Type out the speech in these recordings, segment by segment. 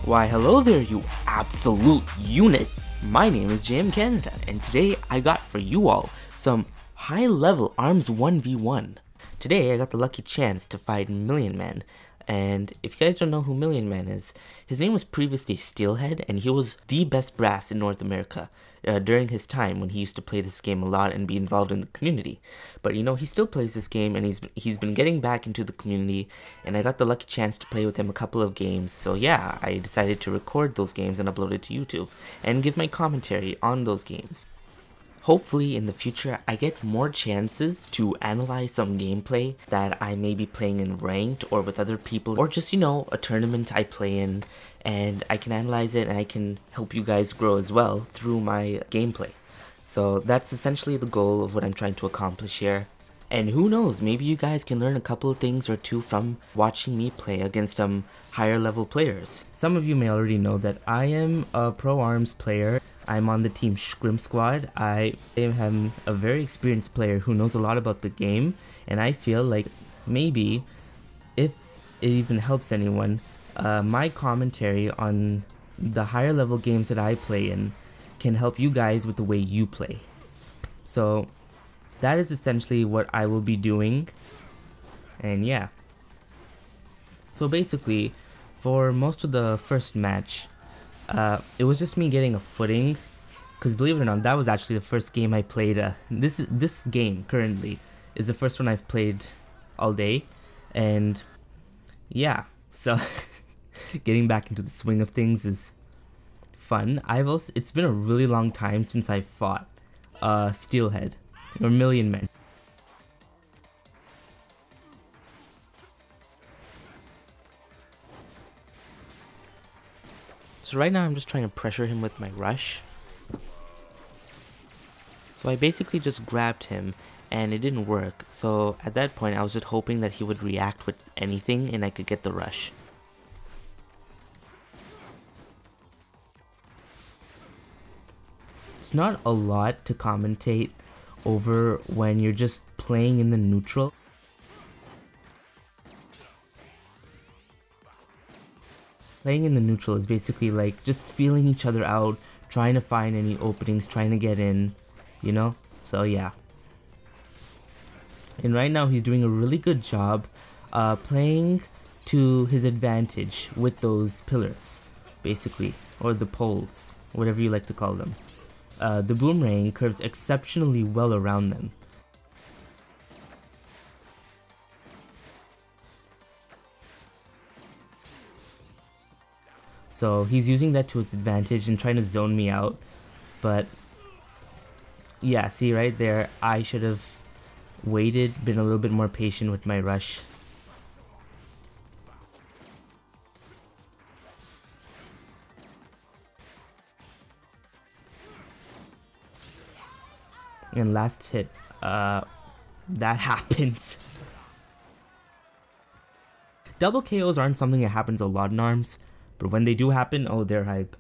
Why hello there, you absolute unit! My name is JMCANADA, and today I got for you all some high-level arms 1v1. Today I got the lucky chance to fight Million Man, and if you guys don't know who Million Man is, his name was previously Steelhead, and he was the best brass in North America during his time when he used to play this game a lot and be involved in the community. But you know, he still plays this game, and he's been getting back into the community, and I got the lucky chance to play with him a couple of games. So yeah, I decided to record those games and upload it to YouTube and give my commentary on those games. Hopefully in the future I get more chances to analyze some gameplay that I may be playing in ranked or with other people, or just, you know, a tournament I play in, and I can analyze it and I can help you guys grow as well through my gameplay. So that's essentially the goal of what I'm trying to accomplish here. And who knows, maybe you guys can learn a couple of things or two from watching me play against higher level players. Some of you may already know that I am a pro arms player. I'm on the team Scrim Squad. I am a very experienced player who knows a lot about the game, and I feel like maybe, if it even helps anyone, my commentary on the higher level games that I play in can help you guys with the way you play. So that is essentially what I will be doing, and yeah. So basically, for most of the first match, it was just me getting a footing, because believe it or not, that was actually the first game I played. This game currently is the first one I've played all day, and yeah, so getting back into the swing of things is fun. It's been a really long time since I fought Steelhead or Million Man. So right now I'm just trying to pressure him with my rush. So I basically just grabbed him and it didn't work. So at that point I was just hoping that he would react with anything and I could get the rush. It's not a lot to commentate over when you're just playing in the neutral. Playing in the neutral is basically like just feeling each other out, trying to find any openings, trying to get in, you know? So yeah. And right now he's doing a really good job playing to his advantage with those pillars, basically, or the poles, whatever you like to call them. The boomerang curves exceptionally well around them. So he's using that to his advantage and trying to zone me out. But yeah, see right there, I should have waited, been a little bit more patient with my rush. And last hit, that happens. Double KOs aren't something that happens a lot in ARMS, but when they do happen, oh, they're hype.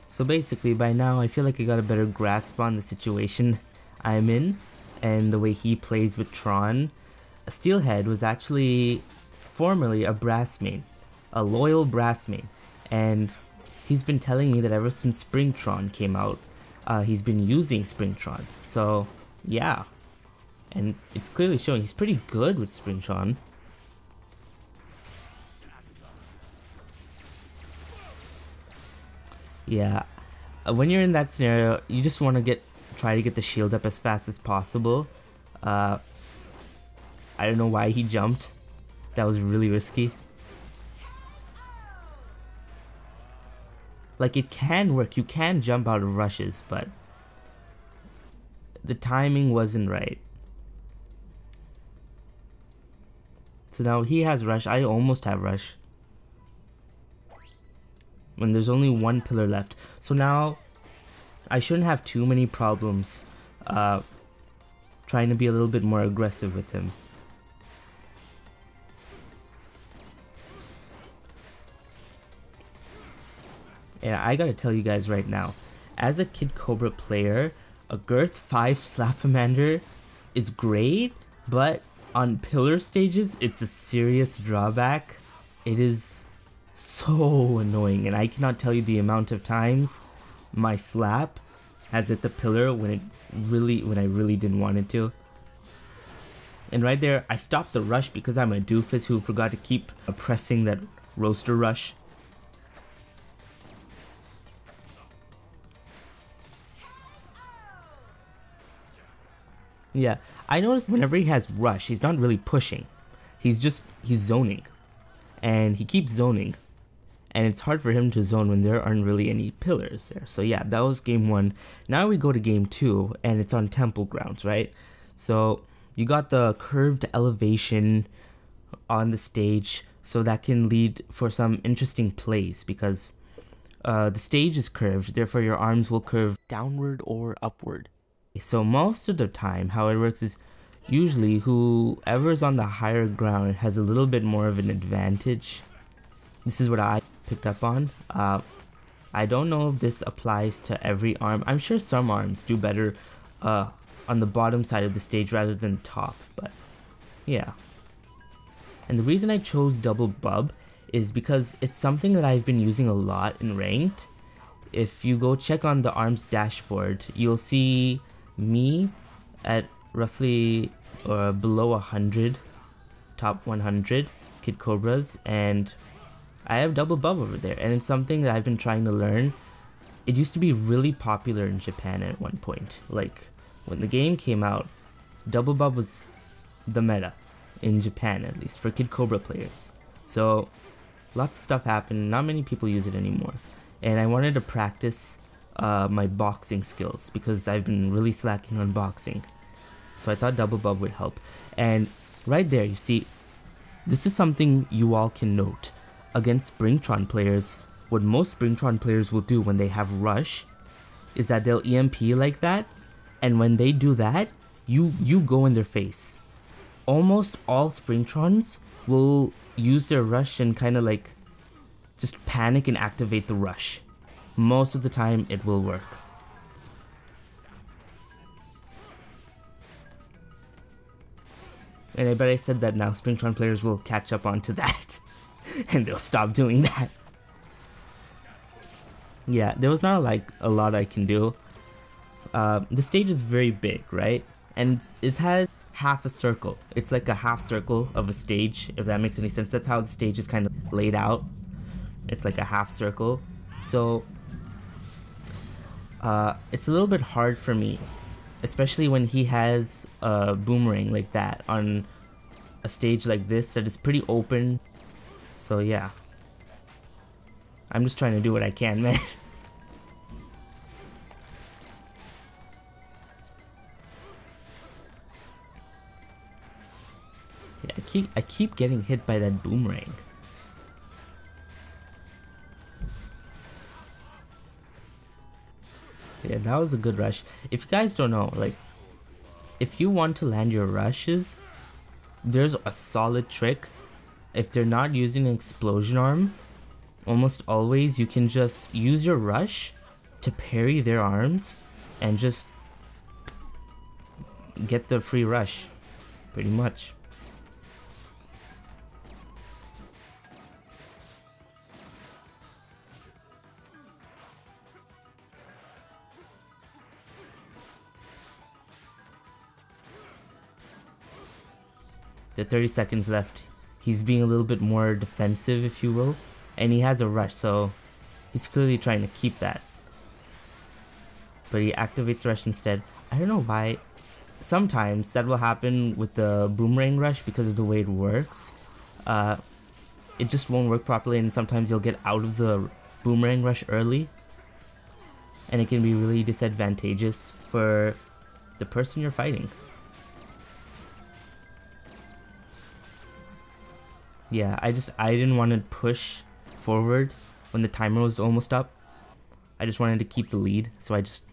So basically, by now, I feel like I got a better grasp on the situation I'm in and the way he plays with Tron. Steelhead was actually formerly a brass main, a loyal brass main, and he's been telling me that ever since Springtron came out, he's been using Springtron. So yeah, and it's clearly showing he's pretty good with Springtron. Yeah, when you're in that scenario, you just want to try to get the shield up as fast as possible. I don't know why he jumped. That was really risky. Like, it can work, you can jump out of rushes, but the timing wasn't right. So now he has rush, I almost have rush. When there's only one pillar left. So now, I shouldn't have too many problems trying to be a little bit more aggressive with him. Yeah, I gotta tell you guys right now, as a Kid Cobra player, a Girth 5 Slapamander is great, but on pillar stages, it's a serious drawback. It is so annoying, and I cannot tell you the amount of times my slap has hit the pillar when I really didn't want it to. And right there, I stopped the rush because I'm a doofus who forgot to keep pressing that roaster rush. Yeah, I noticed whenever he has rush, he's not really pushing. He's zoning. And he keeps zoning. And it's hard for him to zone when there aren't really any pillars there. So yeah, that was game 1. Now we go to game 2, and it's on temple grounds, right? So you got the curved elevation on the stage, so that can lead for some interesting plays because the stage is curved, therefore your arms will curve downward or upward. So most of the time, how it works is usually whoever's on the higher ground has a little bit more of an advantage. This is what I picked up on. I don't know if this applies to every arm. I'm sure some arms do better on the bottom side of the stage rather than top, but yeah. And the reason I chose double bub is because it's something that I've been using a lot in ranked. If you go check on the arms dashboard, you'll see me at roughly below 100, top 100 Kid Cobras, and I have double bub over there, and it's something that I've been trying to learn. It used to be really popular in Japan at one point. Like when the game came out, double bub was the meta in Japan, at least for Kid Cobra players. So lots of stuff happened, not many people use it anymore, and I wanted to practice my boxing skills because I've been really slacking on boxing. So I thought double bub would help. And right there, you see, this is something you all can note. Against Springtron players, what most Springtron players will do when they have rush is that they'll EMP like that, and when they do that, you go in their face. Almost all Springtrons will use their rush and kind of like just panic and activate the rush. Most of the time it will work. And I bet I said that now Springtron players will catch up onto that and they'll stop doing that. Yeah, there was not like a lot I can do. The stage is very big, right? And it has half a circle. It's like a half circle of a stage, if that makes any sense. That's how the stage is kind of laid out. It's like a half circle. So it's a little bit hard for me, especially when he has a boomerang like that on a stage like this that is pretty open. So yeah, I'm just trying to do what I can, man. Yeah, I keep getting hit by that boomerang. Yeah, that was a good rush. If you guys don't know, like, if you want to land your rushes, there's a solid trick. If they're not using an explosion arm, almost always you can just use your rush to parry their arms and just get the free rush, pretty much. The 30 seconds left. He's being a little bit more defensive, if you will, and he has a rush, so he's clearly trying to keep that. But he activates rush instead. I don't know why. Sometimes that will happen with the boomerang rush because of the way it works. It just won't work properly, and sometimes you'll get out of the boomerang rush early, and it can be really disadvantageous for the person you're fighting. Yeah, I didn't want to push forward when the timer was almost up. I just wanted to keep the lead, so I just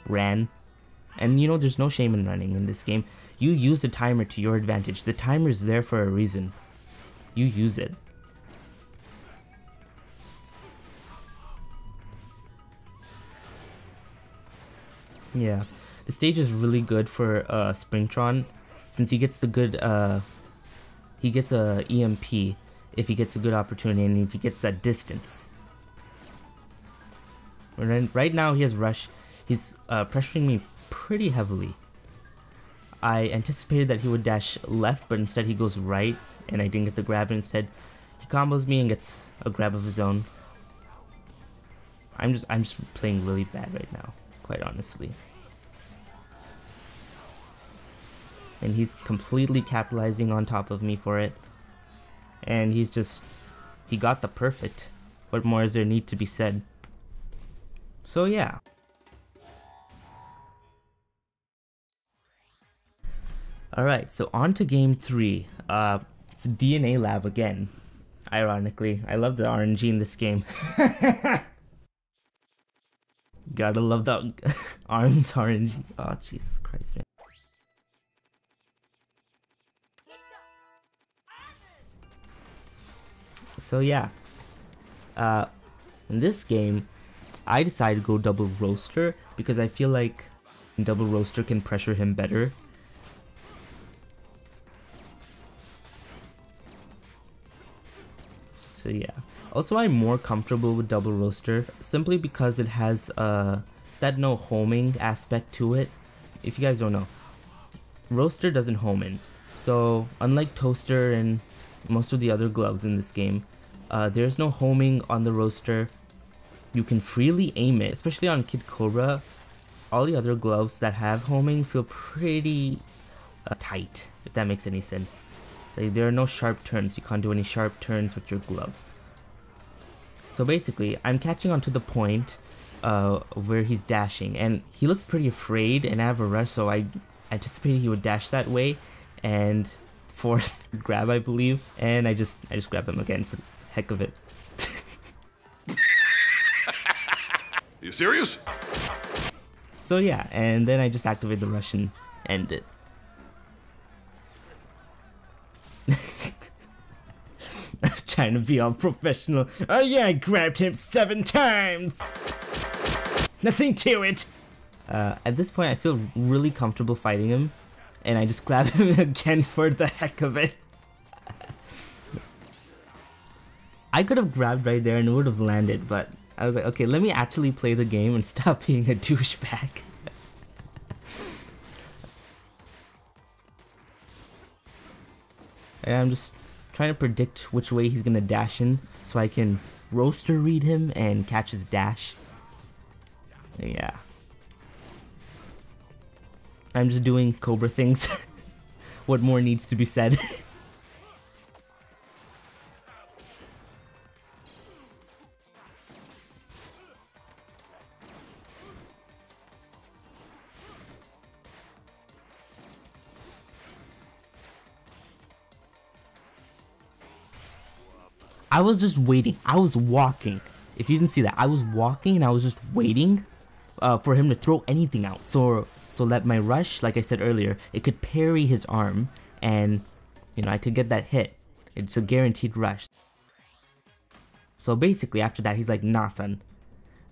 ran. And you know, there's no shame in running in this game. You use the timer to your advantage. The timer's there for a reason. You use it. Yeah, the stage is really good for Springtron, since he gets the good he gets a EMP if he gets a good opportunity and if he gets that distance. Right now he has rush. He's pressuring me pretty heavily. I anticipated that he would dash left, but instead he goes right, and I didn't get the grab. Instead, he combos me and gets a grab of his own. I'm just playing really bad right now, quite honestly. And he's completely capitalizing on top of me for it. And he got the perfect. What more is there need to be said? So yeah. Alright, so on to game 3. It's DNA lab again. Ironically, I love the RNG in this game. Gotta love the arms RNG. Oh, Jesus Christ, man. So yeah, in this game, I decided to go double roaster because I feel like double roaster can pressure him better. So yeah. Also, I'm more comfortable with double roaster simply because it has that no homing aspect to it. If you guys don't know, roaster doesn't home in. So unlike toaster and most of the other gloves in this game, there's no homing on the roaster. You can freely aim it, especially on Kid Cobra. All the other gloves that have homing feel pretty tight, if that makes any sense. Like, there are no sharp turns. You can't do any sharp turns with your gloves. So basically, I'm catching on to the point where he's dashing, and he looks pretty afraid, and I have a rush, so I anticipated he would dash that way, and fourth grab, I believe, and I just grab him again for the heck of it. You serious? So yeah, and then I just activate the rush and end it. I'm trying to be all professional. Oh yeah, I grabbed him 7 times! Nothing to it! At this point I feel really comfortable fighting him, and I just grab him again for the heck of it. I could have grabbed right there and it would have landed, but I was like, okay, let me actually play the game and stop being a douchebag. And I'm just trying to predict which way he's gonna dash in so I can roaster read him and catch his dash. Yeah. I'm just doing Cobra things. What more needs to be said? I was just waiting. I was walking. If you didn't see that, I was walking and I was just waiting for him to throw anything out. So that my rush, like I said earlier, it could parry his arm and, you know, I could get that hit. It's a guaranteed rush. So basically after that, he's like, nah son,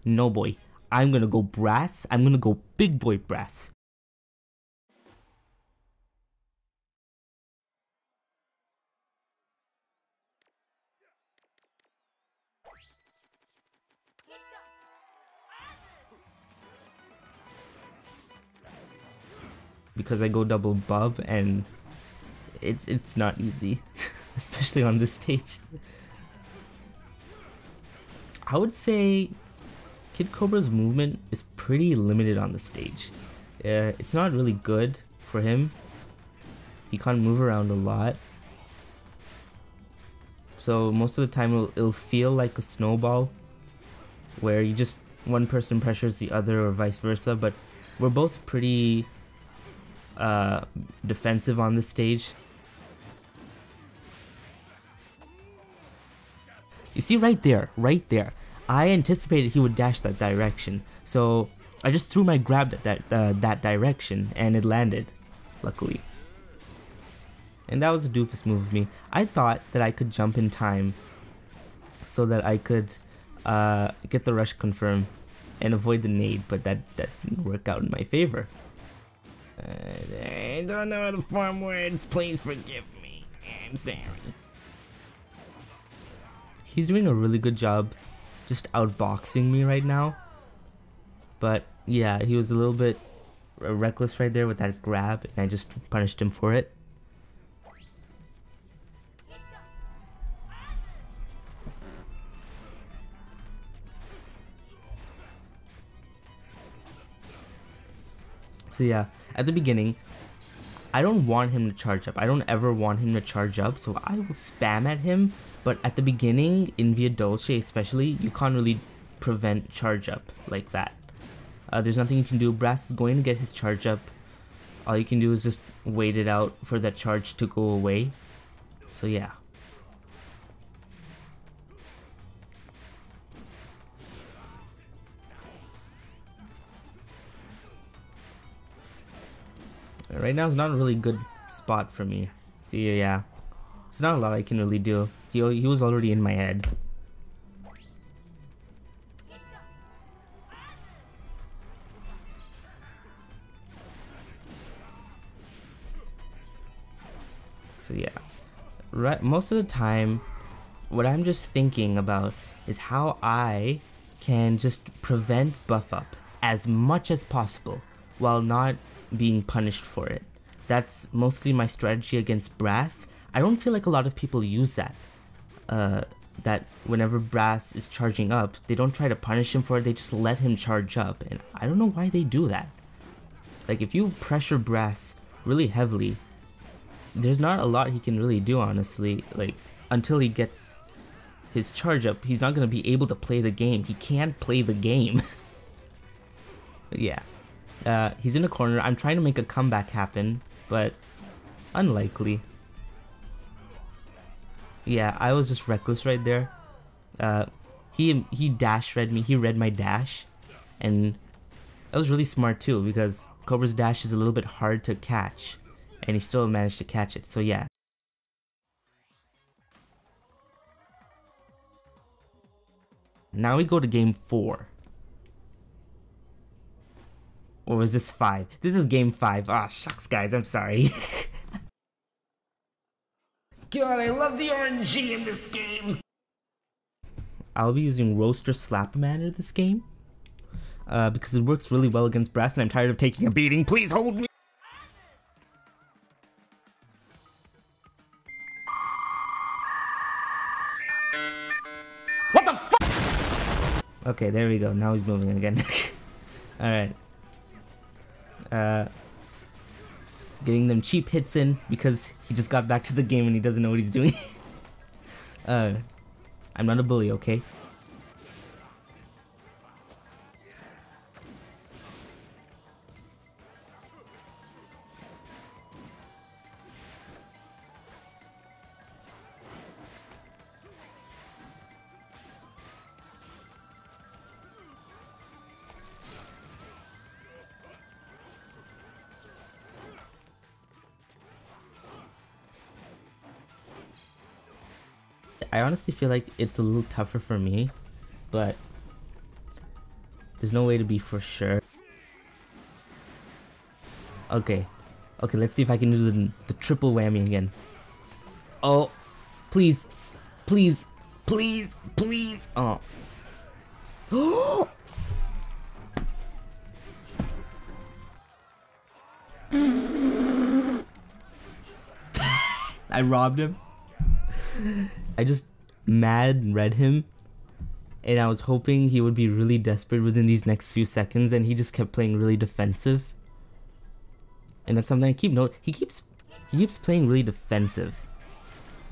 no boy, I'm gonna go brass. I'm gonna go big boy brass. Because I go double bub and it's not easy, especially on this stage. I would say Kid Cobra's movement is pretty limited on the stage. It's not really good for him. He can't move around a lot. So most of the time it'll feel like a snowball where you just one person pressures the other or vice versa, but we're both pretty defensive on this stage. You see right there, I anticipated he would dash that direction, so I just threw my grab at that direction and it landed, luckily. And that was a doofus move of me. I thought that I could jump in time so that I could get the rush confirmed, and avoid the nade, but that didn't work out in my favor. I don't know how to farm words, please forgive me. I'm sorry. He's doing a really good job just outboxing me right now. But yeah, he was a little bit reckless right there with that grab, and I just punished him for it. So yeah, at the beginning, I don't want him to charge up. I don't ever want him to charge up, so I will spam at him. But at the beginning, in Via Dolce especially, you can't really prevent charge up like that. There's nothing you can do. Brass is going to get his charge up. All you can do is just wait it out for that charge to go away. So yeah. Right now is not a really good spot for me. See, yeah. There's not a lot I can really do. He was already in my head. So yeah. Right, most of the time, what I'm just thinking about is how I can just prevent buff up as much as possible while not being punished for it. That's mostly my strategy against Brass. I don't feel like a lot of people use that. That whenever Brass is charging up, they don't try to punish him for it, they just let him charge up. And I don't know why they do that. Like, if you pressure Brass really heavily, there's not a lot he can really do, honestly. Like, until he gets his charge up, he's not going to be able to play the game. He can't play the game. Yeah. He's in a corner. I'm trying to make a comeback happen, but unlikely. Yeah, I was just reckless right there. He dash read me. He read my dash, and that was really smart too, because Cobra's dash is a little bit hard to catch, and he still managed to catch it. So yeah. Now we go to game 4. Or was this 5? This is game 5. Ah, shucks, guys. I'm sorry. God, I love the RNG in this game. I'll be using Roaster Slapmatter this game. Because it works really well against Brass, and I'm tired of taking a beating. Please hold me. What the fuck? Okay, there we go. Now he's moving again. Alright. Getting them cheap hits in because he just got back to the game and he doesn't know what he's doing. I'm not a bully, okay? I honestly feel like it's a little tougher for me, but there's no way to be for sure. Okay, let's see if I can do the triple whammy again. Oh, please, please, please, please. Oh. I robbed him. I just mad read him, and I was hoping he would be really desperate within these next few seconds, and he just kept playing really defensive. And that's something I keep note. He keeps playing really defensive,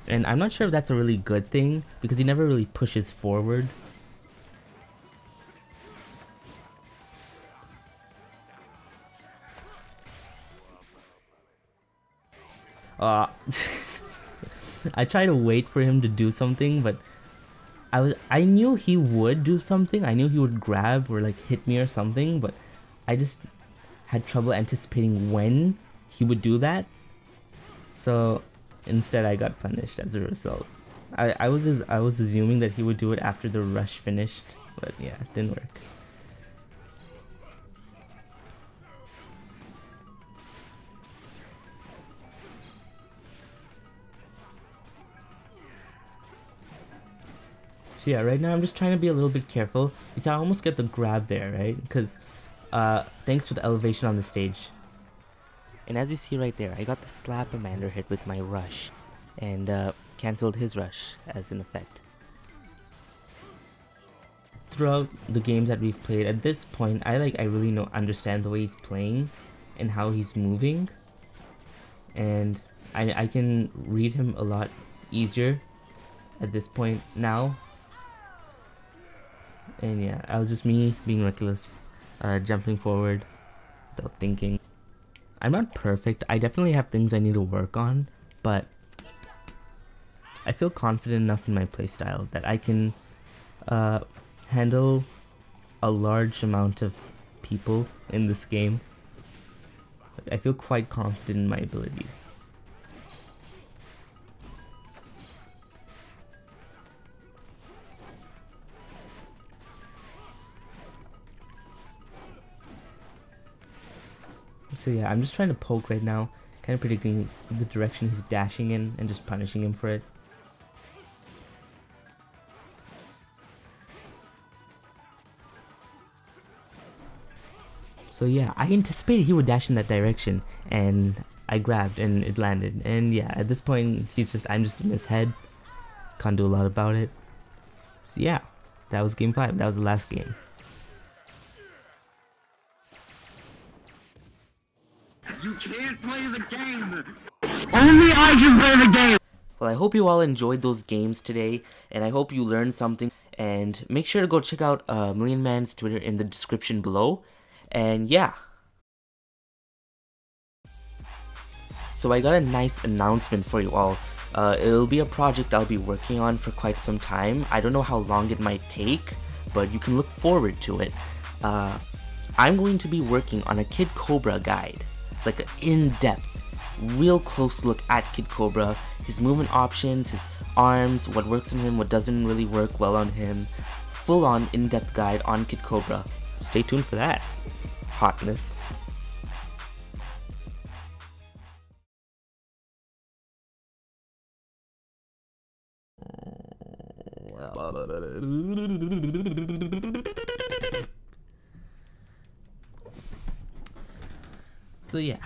and I'm not sure if that's a really good thing because he never really pushes forward. I tried to wait for him to do something, but I knew he would do something. I knew he would grab or like hit me or something, but I just had trouble anticipating when he would do that. So instead I got punished as a result. I was assuming that he would do it after the rush finished, but yeah, it didn't work. So yeah, right now I'm just trying to be a little bit careful. You see, I almost get the grab there, right? Because thanks to the elevation on the stage. And as you see right there, I got the Slap-a-Mander hit with my rush, and cancelled his rush as an effect. Throughout the games that we've played, at this point, I really understand the way he's playing and how he's moving, and I can read him a lot easier at this point now. And yeah, I was just me being reckless, jumping forward without thinking. I'm not perfect. I definitely have things I need to work on, but I feel confident enough in my playstyle that I can handle a large amount of people in this game. I feel quite confident in my abilities. So yeah, I'm just trying to poke right now, kind of predicting the direction he's dashing in and just punishing him for it. So yeah, I anticipated he would dash in that direction, and I grabbed and it landed. And yeah, at this point, I'm just in his head. Can't do a lot about it. So yeah, that was game 5. That was the last game. You can't play the game! Only I can play the game! Well, I hope you all enjoyed those games today, and I hope you learned something. And make sure to go check out Million Man's Twitter in the description below. And yeah. So I got a nice announcement for you all. It'll be a project I'll be working on for quite some time. I don't know how long it might take, but you can look forward to it. I'm going to be working on a Kid Cobra guide. Like an in-depth, real close look at Kid Cobra, his movement options, his arms, what works on him, what doesn't really work well on him. Full-on in-depth guide on Kid Cobra. Stay tuned for that. Hotness. So yeah.